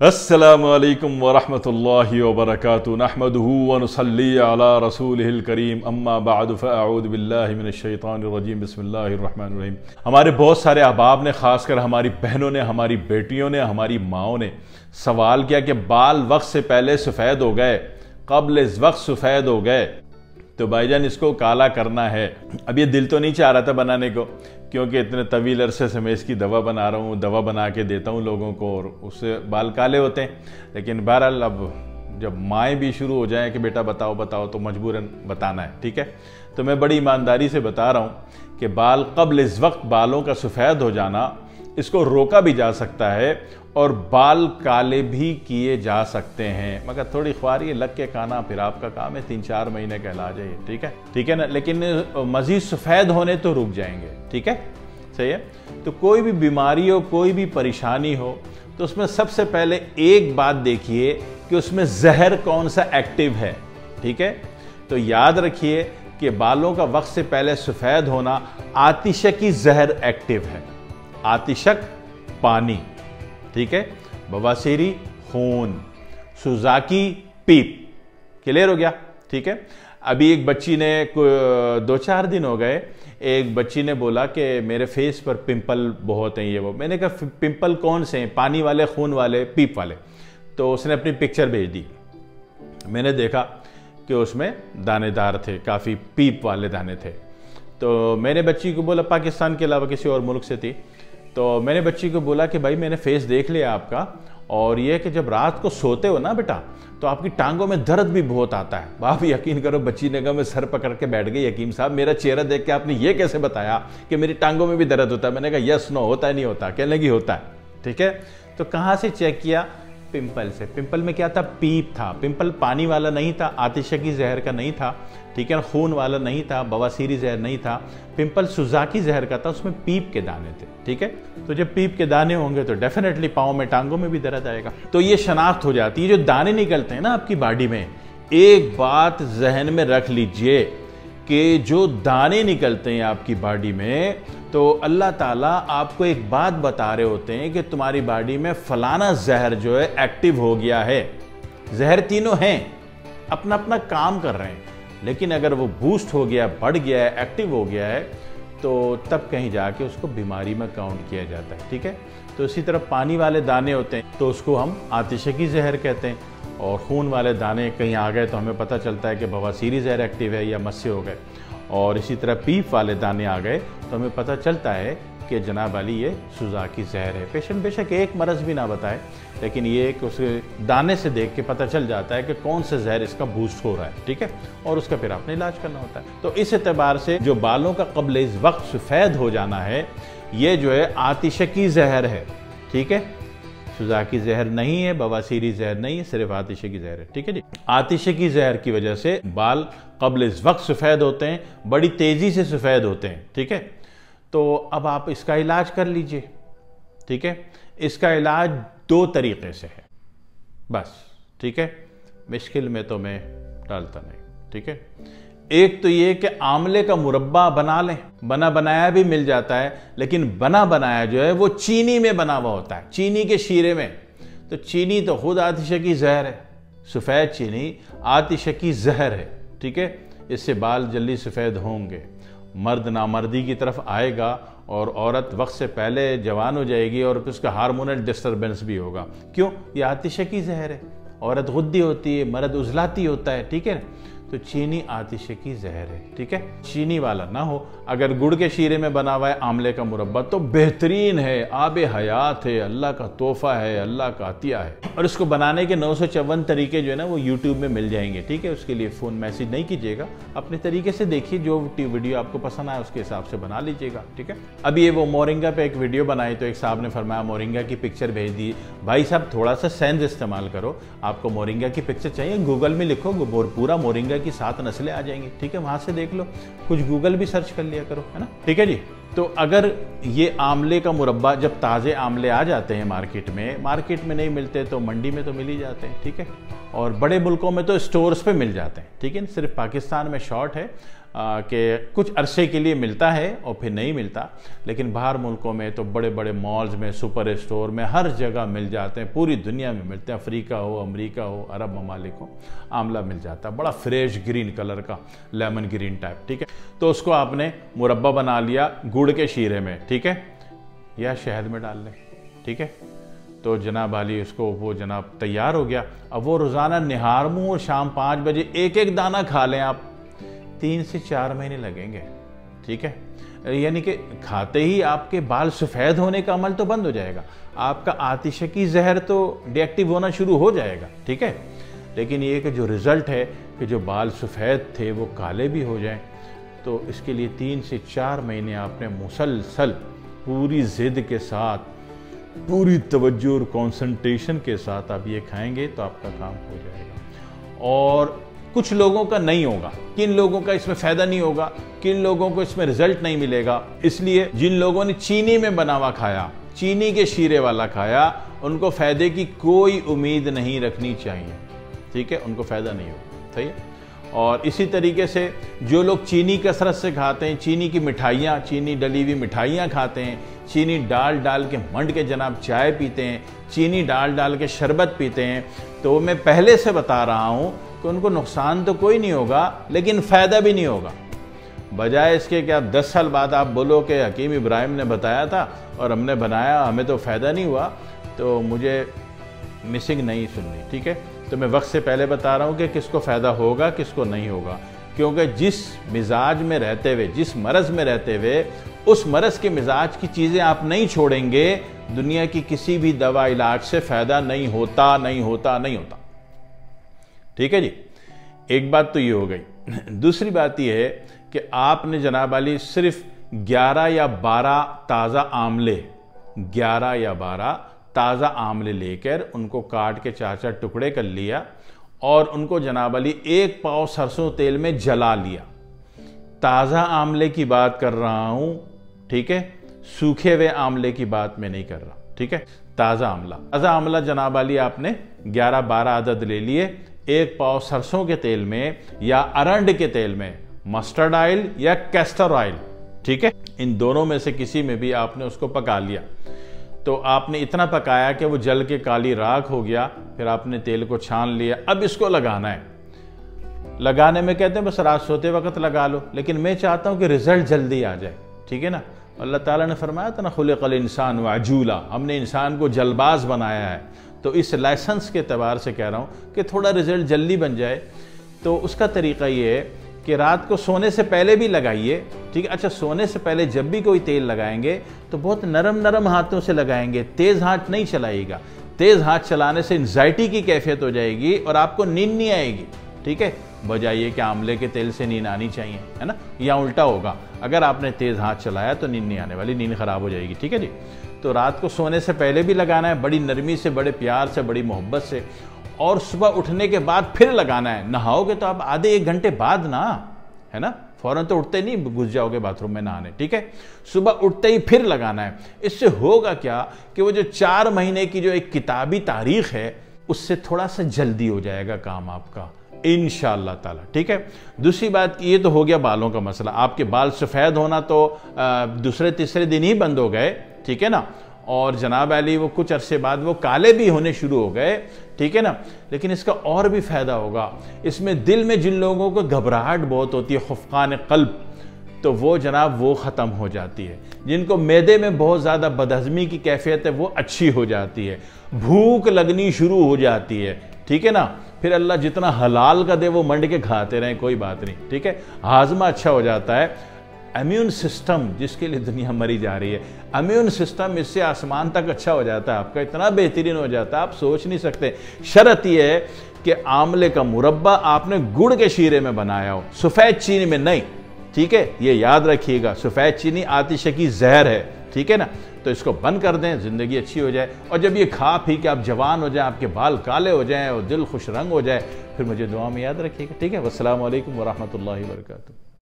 अस्सलामु अलैकुम वरहमतुल्लाहि वबरकातुहू नहमदुहू व नुसल्ली अला रसूलिहिल करीम अम्मा बअद फ़अऊज़ु बिल्लाहि मिनश शैतानिर रजीम बिस्मिल्लाहिर रहमानिर रहीम। हमारे बहुत सारे अहबाब ने, ख़ासकर हमारी बहनों ने, हमारी बेटियों ने, हमारी माओं ने सवाल किया कि बाल वक्त से पहले सफ़ेद हो गए, क़ब्ल वक्त सफ़ेद हो गए, तो भाईजान इसको काला करना है। अब ये दिल तो नहीं चाह रहा था बनाने को, क्योंकि इतने तवील अरसे से मैं इसकी दवा बना रहा हूँ, दवा बना के देता हूँ लोगों को और उससे बाल काले होते हैं। लेकिन बहरहाल अब जब माएँ भी शुरू हो जाएं कि बेटा बताओ बताओ, तो मजबूरन बताना है, ठीक है। तो मैं बड़ी ईमानदारी से बता रहा हूँ कि बाल क़ब्ल इस वक्त बालों का सफ़ेद हो जाना, इसको रोका भी जा सकता है और बाल काले भी किए जा सकते हैं, मगर थोड़ी ख्वारी लग के खाना, फिर आपका काम है 3-4 महीने का इलाज है, ठीक है ना। लेकिन मज़ीद सफ़ेद होने तो रुक जाएंगे, ठीक है, सही है। तो कोई भी बीमारी हो, कोई भी परेशानी हो, तो उसमें सबसे पहले एक बात देखिए कि उसमें जहर कौन सा एक्टिव है, ठीक है। तो याद रखिए कि बालों का वक्त से पहले सफ़ेद होना, आतिशकी जहर एक्टिव है, आतिशक पानी, ठीक है, बवासीरी खून, सुजाकी पीप, क्लियर हो गया, ठीक है। अभी एक बच्ची ने 2-4 दिन हो गए, एक बच्ची ने बोला कि मेरे फेस पर पिंपल बहुत हैं, ये वो। मैंने कहा पिंपल कौन से हैं, पानी वाले, खून वाले, पीप वाले? तो उसने अपनी पिक्चर भेज दी। मैंने देखा कि उसमें दानेदार थे, काफ़ी पीप वाले दाने थे। तो मैंने बच्ची को बोला, पाकिस्तान के अलावा किसी और मुल्क से थी, तो मैंने बच्ची को बोला कि भाई मैंने फेस देख लिया आपका, और ये कि जब रात को सोते हो ना बेटा, तो आपकी टांगों में दर्द भी बहुत आता है। आप यकीन करो, बच्ची ने कहा मैं सर पकड़ के बैठ गई, हकीम साहब मेरा चेहरा देख के आपने ये कैसे बताया कि मेरी टांगों में भी दर्द होता है? मैंने कहा यस नो, होता है नहीं होता? कहने लगी होता है, ठीक है। तो कहाँ से चेक किया? पिंपल से। पिंपल में क्या था? पीप था। पिंपल पानी वाला नहीं था, आतिशकी जहर का नहीं था, ठीक है, खून वाला नहीं था, बवासीरी जहर नहीं था। पिंपल सुजाकी जहर का था, उसमें पीप के दाने थे, ठीक है। तो जब पीप के दाने होंगे तो डेफिनेटली पाँव में, टांगों में भी दर्द आएगा। तो ये शनाख्त हो जाती है। जो दाने निकलते हैं ना आपकी बॉडी में, एक बात जहन में रख लीजिए कि जो दाने निकलते हैं आपकी बॉडी में, तो अल्लाह ताला आपको एक बात बता रहे होते हैं कि तुम्हारी बॉडी में फलाना जहर जो है एक्टिव हो गया है। जहर तीनों हैं, अपना अपना काम कर रहे हैं, लेकिन अगर वो बूस्ट हो गया, बढ़ गया है, एक्टिव हो गया है, तो तब कहीं जाके उसको बीमारी में काउंट किया जाता है, ठीक है। तो इसी तरह पानी वाले दाने होते हैं तो उसको हम आतिशकी जहर कहते हैं, और खून वाले दाने कहीं आ गए तो हमें पता चलता है कि बवासीरी जहर एक्टिव है या मस्से हो गए, और इसी तरह पीप वाले दाने आ गए तो हमें पता चलता है कि जनाब अली ये सुजाकी जहर है। पेशेंट बेशक एक मरज भी ना बताए, लेकिन ये कि उस दाने से देख के पता चल जाता है कि कौन सा जहर इसका बूस्ट हो रहा है, ठीक है, और उसका फिर आपने इलाज करना होता है। तो इस एतबार से जो बालों का क़ब्ल इस वक्त सफ़ेद हो जाना है, ये जो है आतिशकी जहर है, ठीक है, सुजाकी जहर नहीं है, बवासीरी जहर नहीं है, सिर्फ आतिशकी जहर है, ठीक है जी। आतिशकी जहर की वजह से बाल क़ब्ल इस वक्त सफ़ेद होते हैं, बड़ी तेज़ी से सफ़ेद होते हैं, ठीक है। तो अब आप इसका इलाज कर लीजिए, ठीक है। इसका इलाज 2 तरीक़े से है बस, ठीक है, मुश्किल में तो मैं डालता नहीं, ठीक है। एक तो ये कि आंवले का मुरब्बा बना लें, बना बनाया भी मिल जाता है, लेकिन बना बनाया जो है वो चीनी में बना हुआ होता है, चीनी के शीरे में। तो चीनी तो खुद आतिशकी जहर है, सफ़ेद चीनी आतिशकी जहर है, ठीक है। इससे बाल जल्दी सफ़ेद होंगे, मर्द नामर्दी की तरफ आएगा, और औरत वक्त से पहले जवान हो जाएगी, और उसका हार्मोनल डिस्टर्बेंस भी होगा। क्यों? ये आतिशकी जहर है। औरत गुद्दी होती है, मर्द उजलाती होता है, ठीक है। तो चीनी आतिशकी जहर है, ठीक है। चीनी वाला ना हो, अगर गुड़ के शीरे में बना हुआ है आंवले का मुरब्बा तो बेहतरीन है, आबे हयात है, अल्लाह का तोहफा है, अल्लाह का अतिया है। और इसको बनाने के 954 तरीके जो है ना वो यूट्यूब में मिल जाएंगे, ठीक है। उसके लिए फ़ोन मैसेज नहीं कीजिएगा, अपने तरीके से देखिए, जो वीडियो आपको पसंद आए उसके हिसाब से बना लीजिएगा, ठीक है। अभी ये वो मोरिंगा पे एक वीडियो बनाई तो एक साहब ने फरमाया मोरिंगा की पिक्चर भेज दी। भाई साहब थोड़ा सा सेंस इस्तेमाल करो, आपको मोरिंगा की पिक्चर चाहिए, गूगल में लिखो पूरा मोरिंगा की 7 नस्लें आ जाएंगी, ठीक है, वहां से देख लो, कुछ गूगल भी सर्च कर लिया करो, है ना, ठीक है जी। तो अगर ये आंवले का मुरब्बा, जब ताज़े आंवले आ जाते हैं मार्केट में नहीं मिलते तो मंडी में तो मिल ही जाते हैं, ठीक है, और बड़े मुल्कों में तो स्टोर्स पे मिल जाते हैं, ठीक है। सिर्फ पाकिस्तान में शॉर्ट है, कि कुछ अरसे के लिए मिलता है और फिर नहीं मिलता, लेकिन बाहर मुल्कों में तो बड़े बड़े मॉल्स में, सुपर स्टोर में, हर जगह मिल जाते हैं, पूरी दुनिया में मिलते हैं। अफ्रीका हो, अमेरिका हो, अरब ममालिक हो, आंवला मिल जाता है, बड़ा फ्रेश ग्रीन कलर का, लेमन ग्रीन टाइप, ठीक है। तो उसको आपने मुरब्बा बना लिया गुड़ के शीरे में, ठीक है, या शहद में डाल लें, ठीक है। तो जनाब वाली उसको वो जनाब तैयार हो गया। अब वो रोज़ाना निहार मुँह और शाम 5 बजे एक एक दाना खा लें आप, 3 से 4 महीने लगेंगे, ठीक है। यानी कि खाते ही आपके बाल सफ़ेद होने का अमल तो बंद हो जाएगा, आपका आतिशकी जहर तो डिएक्टिव होना शुरू हो जाएगा, ठीक है। लेकिन ये कि जो रिज़ल्ट है कि जो बाल सफ़ेद थे वो काले भी हो जाएं, तो इसके लिए 3 से 4 महीने आपने मुसलसल पूरी ज़िद के साथ, पूरी तवज्जो और कंसंट्रेशन के साथ आप ये खाएंगे तो आपका काम हो जाएगा। और कुछ लोगों का नहीं होगा, किन लोगों का इसमें फ़ायदा नहीं होगा, किन लोगों को इसमें रिजल्ट नहीं मिलेगा। इसलिए जिन लोगों ने चीनी में बना हुआ खाया, चीनी के शीरे वाला खाया, उनको फ़ायदे की कोई उम्मीद नहीं रखनी चाहिए, ठीक है, उनको फ़ायदा नहीं होगा, सही है। और इसी तरीके से जो लोग चीनी कसरत से खाते हैं, चीनी की मिठाइयाँ, चीनी डली हुई मिठाइयाँ खाते हैं, चीनी डाल डाल के मंड के जनाब चाय पीते हैं, चीनी डाल डाल के शरबत पीते हैं, तो मैं पहले से बता रहा हूँ कि उनको नुकसान तो कोई नहीं होगा, लेकिन फ़ायदा भी नहीं होगा। बजाय इसके कि आप 10 साल बाद आप बोलो कि हकीम इब्राहिम ने बताया था और हमने बनाया, हमें तो फ़ायदा नहीं हुआ, तो मुझे मिसिंग नहीं सुननी, ठीक है। तो मैं वक्त से पहले बता रहा हूँ कि किसको फ़ायदा होगा, किसको नहीं होगा, क्योंकि जिस मिजाज में रहते हुए, जिस मरज़ में रहते हुए, उस मरज़ के मिजाज की चीज़ें आप नहीं छोड़ेंगे, दुनिया की किसी भी दवा इलाज से फ़ायदा नहीं होता, नहीं होता, नहीं होता, ठीक है जी। एक बात तो ये हो गई। दूसरी बात ये है कि आपने जनाब वाली सिर्फ 11 या 12 ताज़ा आमले, 11 या 12 ताज़ा आमले लेकर उनको काट के 4-4 टुकड़े कर लिया और उनको जनाब अली 1 पाव सरसों तेल में जला लिया। ताज़ा आमले की बात कर रहा हूँ, ठीक है, सूखे हुए आमले की बात मैं नहीं कर रहा, ठीक है। ताज़ा आमला जनाब अली आपने 11-12 अदद ले लिए, 1 पाव सरसों के तेल में या अरंड के तेल में, मस्टर्ड ऑयल या कैस्टर ऑयल, ठीक है, इन दोनों में से किसी में भी आपने उसको पका लिया। तो आपने इतना पकाया कि वो जल के काली राख हो गया, फिर आपने तेल को छान लिया। अब इसको लगाना है, लगाने में कहते हैं बस रात सोते वक्त लगा लो, लेकिन मैं चाहता हूँ कि रिजल्ट जल्दी आ जाए, ठीक है ना। अल्लाह ताला ने फरमाया था ना, खुलिक़ल इंसान वअजूला, हमने इंसान को जल्दबाज बनाया है। तो इस लाइसेंस के एतबार से कह रहा हूँ कि थोड़ा रिजल्ट जल्दी बन जाए। तो उसका तरीका ये है कि रात को सोने से पहले भी लगाइए, ठीक है। अच्छा, सोने से पहले जब भी कोई तेल लगाएंगे तो बहुत नरम नरम हाथों से लगाएंगे, तेज़ हाथ नहीं चलाइएगा। तेज़ हाथ चलाने से एंजाइटी की कैफियत हो जाएगी और आपको नींद नहीं आएगी, ठीक है। बजाय कि आंवले के तेल से नींद आनी चाहिए, है ना, या उल्टा होगा, अगर आपने तेज़ हाथ चलाया तो नींद नहीं आने वाली, नींद ख़राब हो जाएगी, ठीक है जी। तो रात को सोने से पहले भी लगाना है, बड़ी नरमी से, बड़े प्यार से, बड़ी मोहब्बत से, और सुबह उठने के बाद फिर लगाना है। नहाओगे तो आप आधे 1 घंटे बाद ना, है ना, फौरन तो उठते नहीं घुस जाओगे बाथरूम में नहाने, ठीक है। सुबह उठते ही फिर लगाना है। इससे होगा क्या कि वो जो 4 महीने की जो एक किताबी तारीख है, उससे थोड़ा सा जल्दी हो जाएगा काम आपका, इंशाअल्लाह ताला, ठीक है। दूसरी बात, ये तो हो गया बालों का मसला। आपके बाल सफ़ेद होना तो दूसरे तीसरे दिन ही बंद हो गए, ठीक है ना, और जनाब अली वो कुछ अरसे बाद वो काले भी होने शुरू हो गए, ठीक है ना। लेकिन इसका और भी फ़ायदा होगा, इसमें दिल में जिन लोगों को घबराहट बहुत होती है, खुफ़कान क़ल्ब, तो वो जनाब वो ख़त्म हो जाती है। जिनको मैदे में बहुत ज़्यादा बदहज़मी की कैफियत है वो अच्छी हो जाती है, भूख लगनी शुरू हो जाती है, ठीक है ना। फिर अल्लाह जितना हलाल का दे वो मंड के खाते रहें, कोई बात नहीं, ठीक है। हाजमा अच्छा हो जाता है। इम्यून सिस्टम जिसके लिए दुनिया मरी जा रही है, इम्यून सिस्टम इससे आसमान तक अच्छा हो जाता है, आपका इतना बेहतरीन हो जाता है आप सोच नहीं सकते। शर्त यह है कि आंवले का मुरब्बा आपने गुड़ के शीरे में बनाया हो, सफ़ेद चीनी में नहीं, ठीक है, ये याद रखिएगा। सफ़ेद चीनी आतिशकी जहर है, ठीक है ना। तो इसको बंद कर दें, ज़िंदगी अच्छी हो जाए। और जब ये खा पी के आप जवान हो जाएं, आपके बाल काले हो जाएं और दिल खुश रंग हो जाए, फिर मुझे दुआ में याद रखिएगा, ठीक है। वस्सलामु अलैकुम वरहमतुल्लाहि वबरकातुहू।